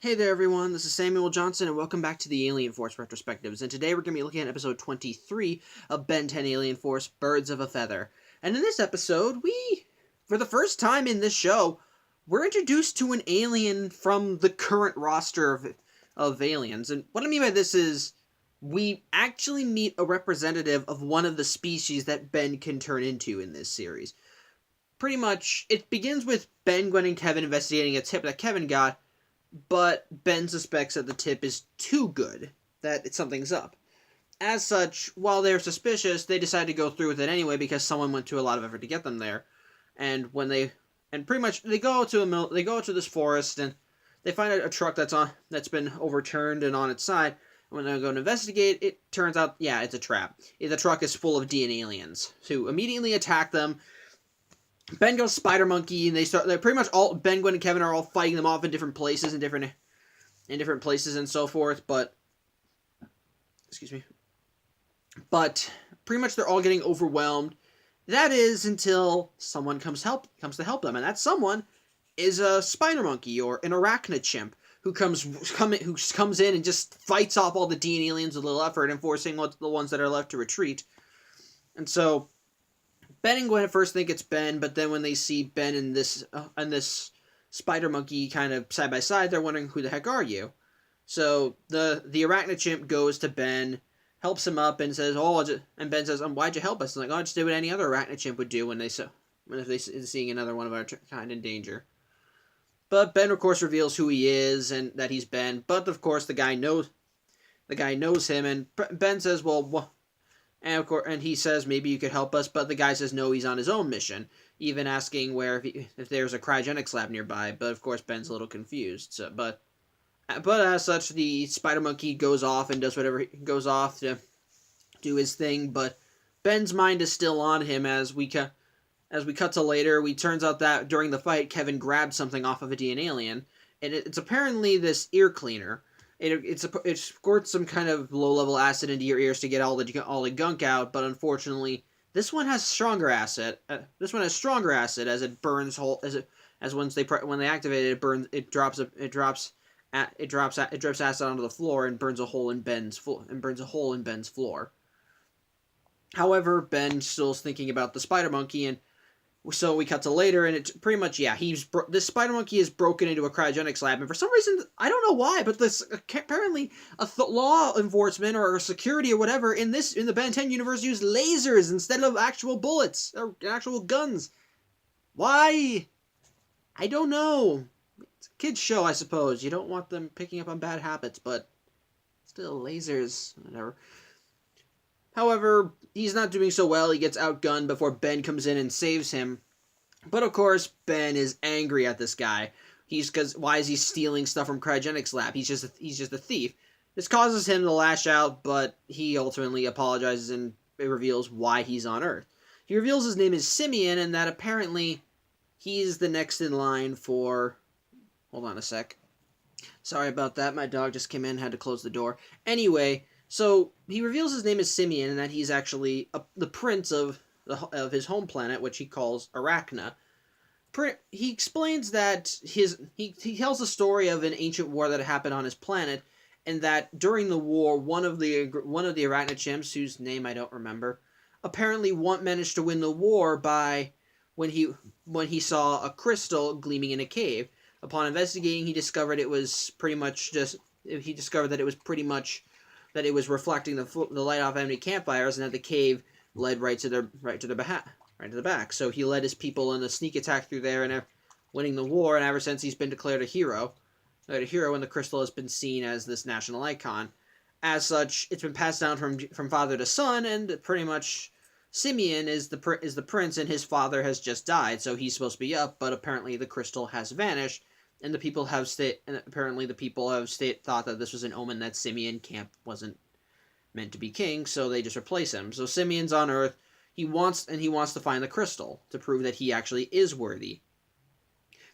Hey there everyone, this is Samuel Johnson and welcome back to the Alien Force Retrospectives, and today we're going to be looking at episode 23 of Ben 10 Alien Force, Birds of a Feather. And in this episode, for the first time in this show, we're introduced to an alien from the current roster of aliens. And what I mean by this is, we actually meet a representative of one of the species that Ben can turn into in this series. Pretty much, it begins with Ben, Gwen, and Kevin investigating a tip that Kevin got, but Ben suspects that the tip is too good, that something's up. As such, while they're suspicious, they decide to go through with it anyway because someone went to a lot of effort to get them there. And pretty much they go to this forest and they find a truck that's been overturned and on its side. And when they go to investigate, it turns out, yeah, it's a trap. The truck is full of DNA aliens who immediately attack them. Ben goes spider monkey, and they're pretty much all Ben, Gwen, and Kevin are all fighting them off in different places and different places and so forth. But pretty much they're all getting overwhelmed. That is until someone comes to help them, and that someone is a spider monkey or an arachnid chimp who comes in and just fights off all the DNA aliens with little effort and forcing the ones that are left to retreat. And so Ben and Gwen at first think it's Ben, but then when they see Ben and this spider monkey kind of side by side, they're wondering, who the heck are you? So the arachnid chimp goes to Ben, helps him up, and says, and Ben says, why'd you help us? And I just did what any other arachnid chimp would do if they seeing another one of our kind in danger. But Ben, of course, reveals who he is and that he's Ben. But of course, the guy knows him, and Ben says, well. And of course, and he says, maybe you could help us, but the guy says no, he's on his own mission, even asking if there's a cryogenics lab nearby. But of course, Ben's a little confused. But as such, the spider monkey goes off and does whatever goes off to do his thing. But Ben's mind is still on him as we cut to later. It turns out that during the fight, Kevin grabbed something off of a DNA alien, and it's apparently this ear cleaner. It squirts some kind of low-level acid into your ears to get all the gunk out, but unfortunately, this one has stronger acid. As it burns when they activate it, it drips acid onto the floor and burns a hole in Ben's floor. However, Ben still's thinking about the spider monkey, and so we cut to later, and it's pretty much, this spider monkey is broken into a cryogenics lab, and for some reason, I don't know why, but this apparently law enforcement or security or whatever in the Ben 10 universe use lasers instead of actual bullets or actual guns. Why? I don't know. It's a kid's show, I suppose. You don't want them picking up on bad habits, but still, lasers, whatever. However, he's not doing so well. He gets outgunned before Ben comes in and saves him. But of course, Ben is angry at this guy. Why is he stealing stuff from Cryogenics Lab? He's just a thief. This causes him to lash out, but he ultimately apologizes and it reveals why he's on Earth. He reveals his name is Simian and that apparently he's the next in line for... Hold on a sec. Sorry about that. My dog just came in, had to close the door. Anyway, so he reveals his name is Simian and that he's actually the prince of his home planet, which he calls Arachna. He explains that he tells the story of an ancient war that happened on his planet, and that during the war, one of the Arachnid chimps, whose name I don't remember, apparently managed to win the war by when he saw a crystal gleaming in a cave. Upon investigating, he discovered it was that it was reflecting the light off enemy campfires, and that the cave led right to the back. So he led his people in a sneak attack through there and winning the war, and ever since he's been declared a hero. And the crystal has been seen as this national icon. As such, it's been passed down from father to son, and pretty much Simian is the prince, and his father has just died, so he's supposed to be up, but apparently the crystal has vanished, and apparently the people have thought that this was an omen that Simian wasn't meant to be king, so they just replace him. So Simian's on Earth. He wants to find the crystal to prove that he actually is worthy.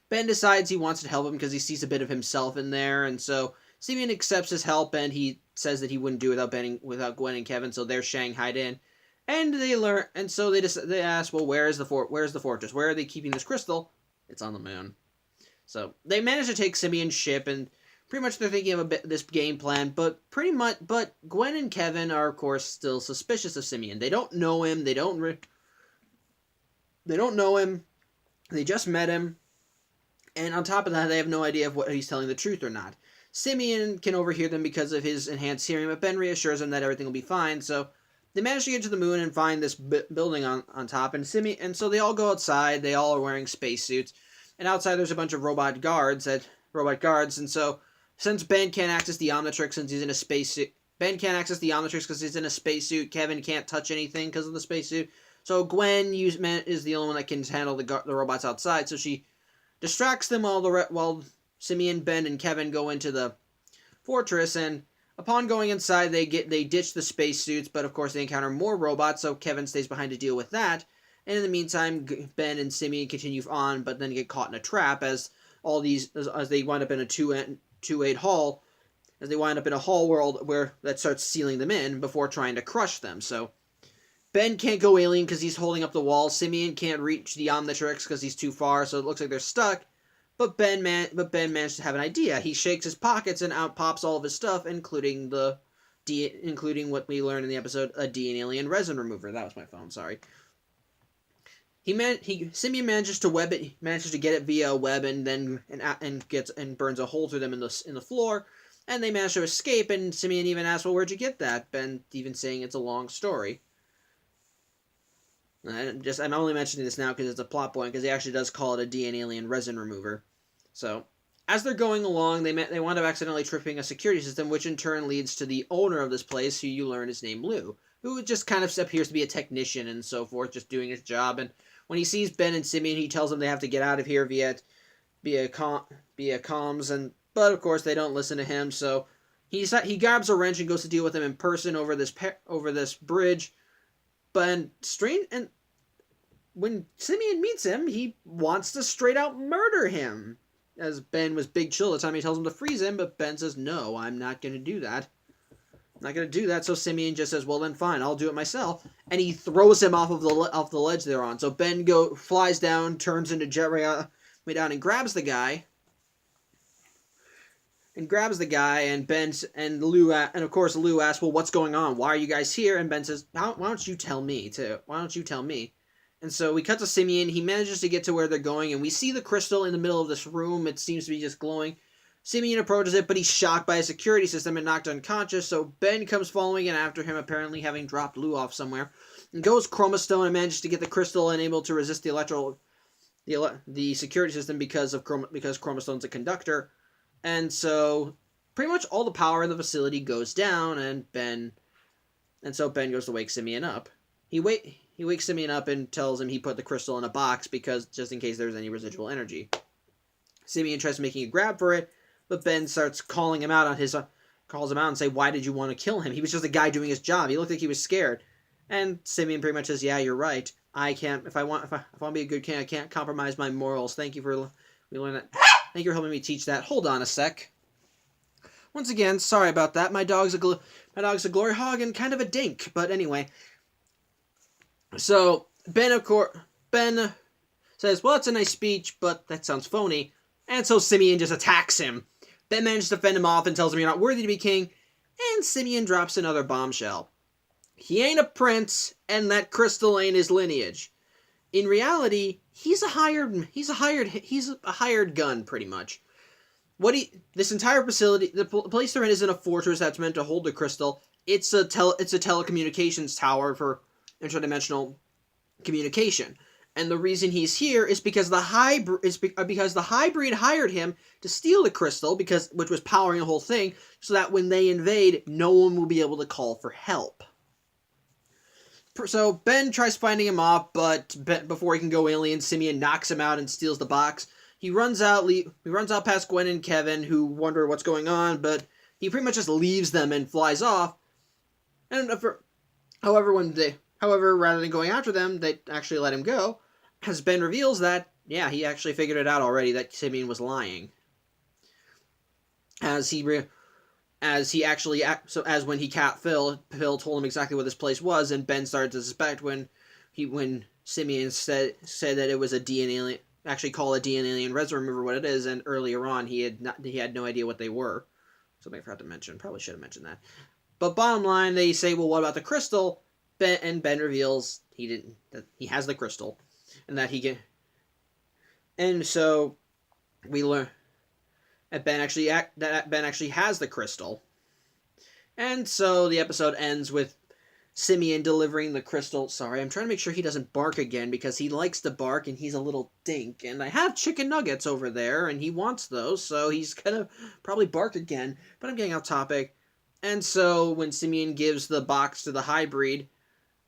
Ben decides he wants to help him because he sees a bit of himself in there, and so Simian accepts his help, and he says that he wouldn't do it without Gwen and Kevin, so they're shanghaied in. And they ask, well, where's the fortress? Where are they keeping this crystal? It's on the moon. So they manage to take Simian's ship, and pretty much they're thinking of this game plan, but Gwen and Kevin are of course still suspicious of Simian. They don't know him. They don't know him. They just met him, and on top of that, they have no idea if what he's telling the truth or not. Simian can overhear them because of his enhanced hearing, but Ben reassures him that everything will be fine. So they manage to get to the moon and find this building on top, and so they all go outside. They all are wearing spacesuits, and outside there's a bunch of robot guards, and so since Ben can't access the Omnitrix since he's in a spacesuit, because he's in a spacesuit. Kevin can't touch anything because of the spacesuit. So Gwen is the only one that can handle the robots outside. So she distracts them while Simian, Ben, and Kevin go into the fortress. And upon going inside, they ditch the spacesuits, but of course they encounter more robots. So Kevin stays behind to deal with that. And in the meantime, Ben and Simian continue on, but then get caught in a trap as they wind up in a 2-8 hall. As they wind up in a hall world that starts sealing them in before trying to crush them. So Ben can't go alien because he's holding up the wall. Simian can't reach the Omnitrix because he's too far, so it looks like they're stuck. But Ben managed to have an idea. He shakes his pockets and out pops all of his stuff, including what we learned in the episode, a D-alien resin remover. That was my phone. Sorry. Simian manages to get it via a web and burns a hole through them in the floor. And they manage to escape, and Simian even asks, well, where'd you get that? Ben even saying it's a long story. I'm only mentioning this now because it's a plot point, because he actually does call it a D-alien resin remover. So, as they're going along, they wind up accidentally tripping a security system, which in turn leads to the owner of this place, who you learn is named Lou, who just kind of appears to be a technician and so forth, just doing his job. And when he sees Ben and Simian, he tells them they have to get out of here via comms, but of course they don't listen to him. So he grabs a wrench and goes to deal with them in person over this bridge. But when Simian meets him, he wants to straight out murder him. As Ben was big chill the time he tells him to freeze him, but Ben says, no, I'm not going to do that. I'm not going to do that. So Simian just says, well then fine, I'll do it myself. And he throws him off the ledge they're on. So Ben flies down, turns into jet way down, and grabs the guy. And Lou of course Lou asks, well, what's going on? Why are you guys here? And Ben says, why don't you tell me? And so we cut to Simian. He manages to get to where they're going, and we see the crystal in the middle of this room. It seems to be just glowing. Simian approaches it, but he's shocked by a security system and knocked unconscious, so Ben comes following in after him, apparently having dropped Lou off somewhere, and goes Chromastone and manages to get the crystal and able to resist the security system because Chromastone's a conductor. And so pretty much all the power in the facility goes down, and so Ben goes to wake Simian up. He wakes Simian up and tells him he put the crystal in a box because just in case there's any residual energy. Simian tries making a grab for it, but Ben starts calling him out and say, why did you want to kill him? He was just a guy doing his job. He looked like he was scared. And Simian pretty much says, yeah, you're right. If I want to be a good king, I can't compromise my morals. Thank you for helping me teach that. Hold on a sec. Once again, sorry about that. My dog's a glory hog and kind of a dink. But anyway. So, Ben says, well, it's a nice speech, but that sounds phony. And so Simian just attacks him. Ben manages to fend him off and tells him you're not worthy to be king. And Simian drops another bombshell. He ain't a prince, and that crystal ain't his lineage. In reality, he's a hired gun, pretty much. This entire facility, the place they're in isn't a fortress that's meant to hold the crystal. It's a telecommunications tower for interdimensional communication. And the reason he's here is because the hybrid hired him to steal the crystal, which was powering the whole thing, so that when they invade, no one will be able to call for help. So Ben tries finding him off, but before he can go alien, Simian knocks him out and steals the box. He runs out past Gwen and Kevin, who wonder what's going on, but he pretty much just leaves them and flies off. And However, rather than going after them, they actually let him go, as Ben reveals that, yeah, he actually figured it out already that Simian was lying. As when Phil told him exactly what this place was, and Ben started to suspect when Simian said that it was a D-alien actually call a DNA alien resin remover what it is, and earlier on he had no idea what they were. Something I forgot to mention. Probably should have mentioned that. But bottom line, they say, well, what about the crystal? Ben reveals that he has the crystal, and that he can. And so we learn that Ben actually has the crystal. And so the episode ends with Simian delivering the crystal. Sorry, I'm trying to make sure he doesn't bark again because he likes to bark and he's a little dink. And I have chicken nuggets over there and he wants those, so he's gonna probably bark again. But I'm getting off topic. And so when Simian gives the box to the hybrid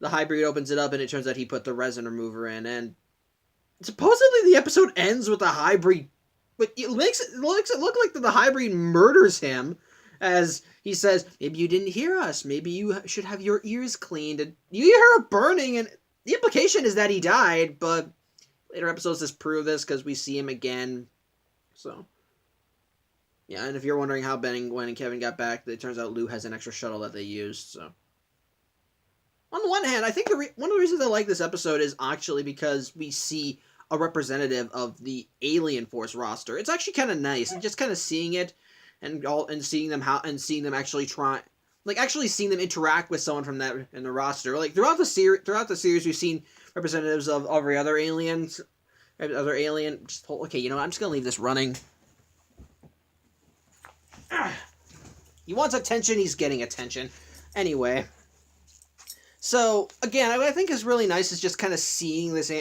opens it up and it turns out he put the resin remover in. And supposedly the episode ends with the hybrid, but it makes it look like the hybrid murders him. As he says, maybe you didn't hear us. Maybe you should have your ears cleaned. And you hear a burning, and the implication is that he died, but later episodes disprove this because we see him again. So, yeah, and if you're wondering how Ben and Gwen and Kevin got back, it turns out Lou has an extra shuttle that they used, so. On the one hand, I think one of the reasons I like this episode is actually because we see a representative of the Alien Force roster. It's actually kind of nice, and just kind of seeing it, and seeing them actually seeing them interact with someone from that in the roster. Like throughout the series, we've seen representatives of every other alien. Okay, you know what? I'm just gonna leave this running. He wants attention. He's getting attention. Anyway. So again, what I think is really nice is just kind of seeing this.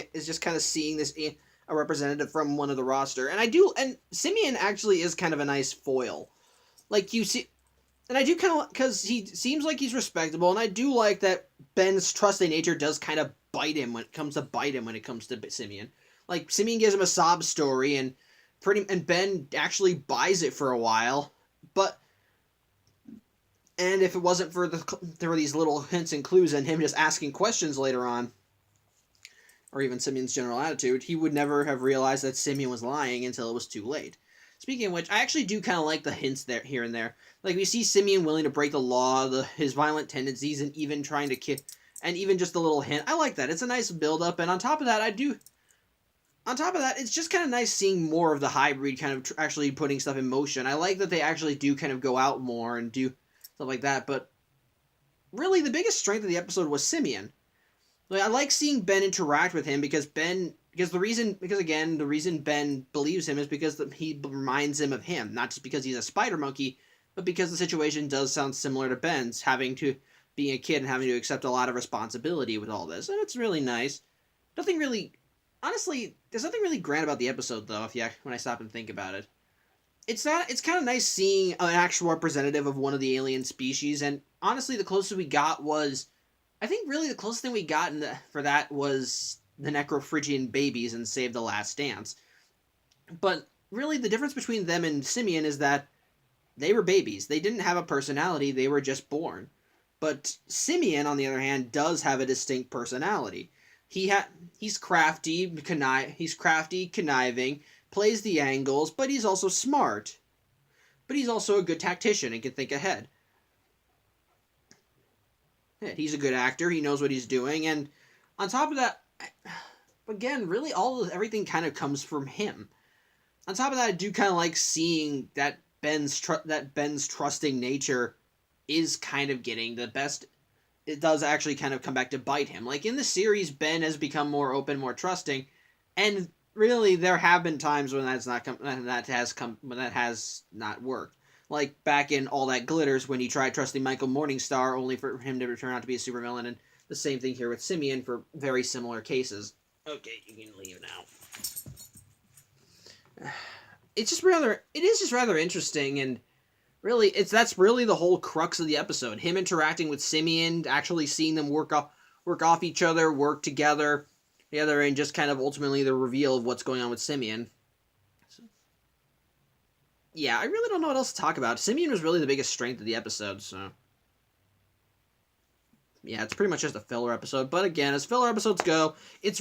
A representative from one of the roster, and Simian actually is kind of a nice foil. Like you see, and I do kind of because he seems like he's respectable, and I do like that Ben's trusting nature does kind of bite him when it comes to Simian. Like Simian gives him a sob story, and Ben actually buys it for a while, but. And if it wasn't for there were these little hints and clues and him just asking questions later on, or even Simian's general attitude, he would never have realized that Simian was lying until it was too late. Speaking of which, I actually do kind of like the hints there here and there. Like we see Simian willing to break the law, his violent tendencies, and even trying to kill, and even just a little hint. I like that. It's a nice build up, and on top of that, it's just kind of nice seeing more of the hybrid kind of actually putting stuff in motion. I like that they actually do kind of go out more and do stuff like that, but really the biggest strength of the episode was Simian. Like I like seeing Ben interact with him because the reason Ben believes him is because he reminds him of him, not just because he's a spider monkey, but because the situation does sound similar to Ben's, being a kid and having to accept a lot of responsibility with all this, and it's really nice. Honestly, there's nothing really grand about the episode though. When I stop and think about it. It's kind of nice seeing an actual representative of one of the alien species, and honestly, the closest we got was, I think really the closest thing we got for that was the Necrophrygian babies in Save the Last Dance. But really, the difference between them and Simian is that they were babies. They didn't have a personality, they were just born. But Simian, on the other hand, does have a distinct personality. He's crafty, conniving, plays the angles, but he's also smart. But he's also a good tactician and can think ahead. He's a good actor, he knows what he's doing, and on top of that, again, really everything kind of comes from him. On top of that, I do kind of like seeing that Ben's trusting nature is kind of getting the best. It does actually kind of come back to bite him. Like in the series, Ben has become more open, more trusting, and really, there have been times when that has not worked. Like back in All That Glitters when he tried trusting Michael Morningstar only for him to turn out to be a supervillain, and the same thing here with Simian for very similar cases. Okay, you can leave now. It is just rather interesting, and really, that's really the whole crux of the episode. Him interacting with Simian, actually seeing them work off each other, work together, and just kind of ultimately the reveal of what's going on with Simian. So, yeah, I really don't know what else to talk about. Simian was really the biggest strength of the episode, so. Yeah, it's pretty much just a filler episode, but again, as filler episodes go, it's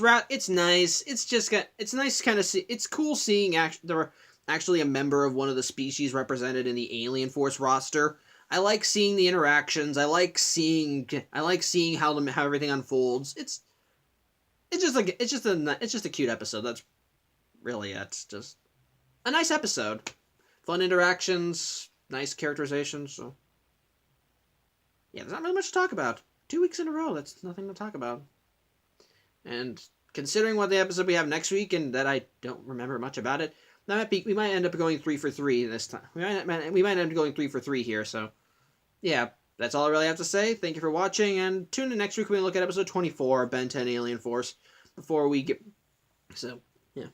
nice. It's nice kind of see. It's cool seeing actually a member of one of the species represented in the Alien Force roster. I like seeing the interactions. I like seeing how everything unfolds. It's just a cute episode. really, it's just a nice episode. Fun interactions, nice characterizations. So yeah, there's not really much to talk about. 2 weeks in a row, that's nothing to talk about. And considering what the episode we have next week, and that I don't remember much about it, we might end up going 3 for 3 this time. We might end up going 3 for 3 here. So yeah, that's all I really have to say. Thank you for watching, and tune in next week when we look at episode 24, Ben 10 Alien Force, before we get... So, yeah.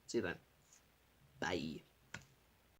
See you then. Bye.